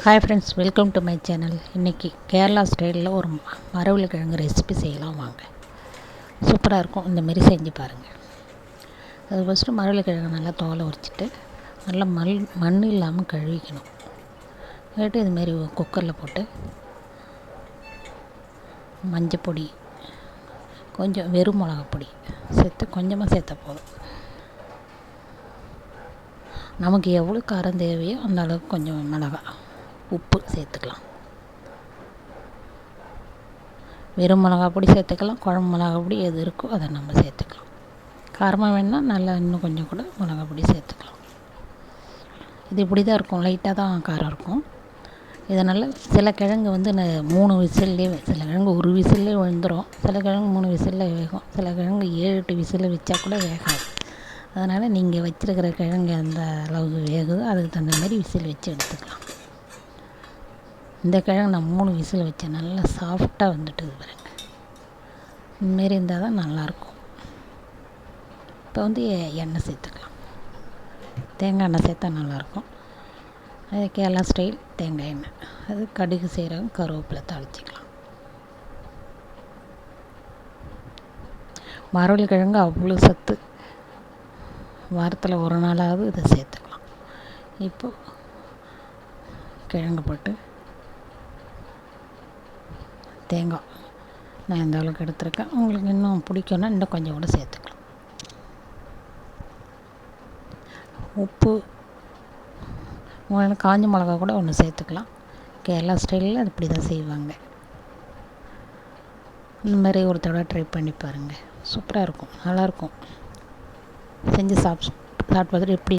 Hi friends, welcome to my channel. இன்றைக்கி கேரளா ஸ்டைலில் ஒரு மரவள்ளிக்கிழங்கு ரெசிபி செய்யலாம் வாங்க. சூப்பராக இருக்கும். இந்தமாரி செஞ்சு பாருங்கள். அது ஃபஸ்ட்டு மரவள்ளிக்கிழங்கு நல்லா தோலை உரிச்சிட்டு நல்லா மண் இல்லாமல் கழுவிக்கணும். கேட்டு இதுமாரி குக்கரில் போட்டு மஞ்சப்பொடி, கொஞ்சம் வெறும் மிளகாப்பொடி சேர்த்து கொஞ்சமாக சேர்த்தா போதும். நமக்கு எவ்வளோ காரம் தேவையோ அந்த அளவுக்கு கொஞ்சம் மிளகாய், உப்பு சேர்த்துக்கலாம். வெறும் மிளகா பொடி சேர்த்துக்கலாம், குழம்பு மிளகா பொடி எது இருக்கோ அதை நம்ம சேர்த்துக்கலாம். காரமாக வேணுன்னா நல்லா இன்னும் கொஞ்சம் கூட மிளகா பொடி சேர்த்துக்கலாம். இது இப்படி தான் இருக்கும், லைட்டாக தான் காரம் இருக்கும். இதனால் சில கிழங்கு வந்து 3 விசில்லே, சில கிழங்கு 1 விசில்லே விழுந்துடும், சில கிழங்கு 3 விசிலில் வேகும், சில கிழங்கு 7-8 விசில் வச்சா கூட வேகாது. அதனால் நீங்கள் வச்சுருக்கிற கிழங்கு எந்த அளவுக்கு வேகுதோ அதுக்கு தகுந்த மாதிரி விசில் வச்சு எடுத்துக்கலாம். இந்த கிழங்கு நான் 3 விசில் வச்சேன், நல்லா சாஃப்டாக வந்துட்டு பாருங்க. இதுமாரி இருந்தால் தான் நல்லாயிருக்கும். இப்போ வந்து எண்ணெய் சேர்த்துக்கலாம். தேங்காய் எண்ணெய் சேர்த்தா நல்லாயிருக்கும். அது கேரளா ஸ்டைல் தேங்காய் எண்ணெய். அது கடுகு, சீரகம், கருவேப்பிலை தாளிச்சிக்கலாம். மரவள்ளிக்கிழங்கு அவ்வளோ சத்து, வாரத்தில் ஒரு நாளாவது இதை சேர்த்துக்கலாம். இப்போது கிழங்கு போட்டு தேங்காய் நான் இந்த அளவுக்கு எடுத்துருக்கேன். உங்களுக்கு இன்னும் பிடிக்கும்னா இன்னும் கொஞ்சம் கூட சேர்த்துக்கலாம். உப்பு, உங்களுக்கு காஞ்ச மிளகா கூட ஒன்று சேர்த்துக்கலாம். கேரளா ஸ்டைலில் அது இப்படி தான் செய்வாங்க. இந்த மாதிரி ஒரு தடவை ட்ரை பண்ணி பாருங்கள். சூப்பராக இருக்கும், நல்லாயிருக்கும். செஞ்சு சாப்பிட்டு பார்த்துட்டு எப்படி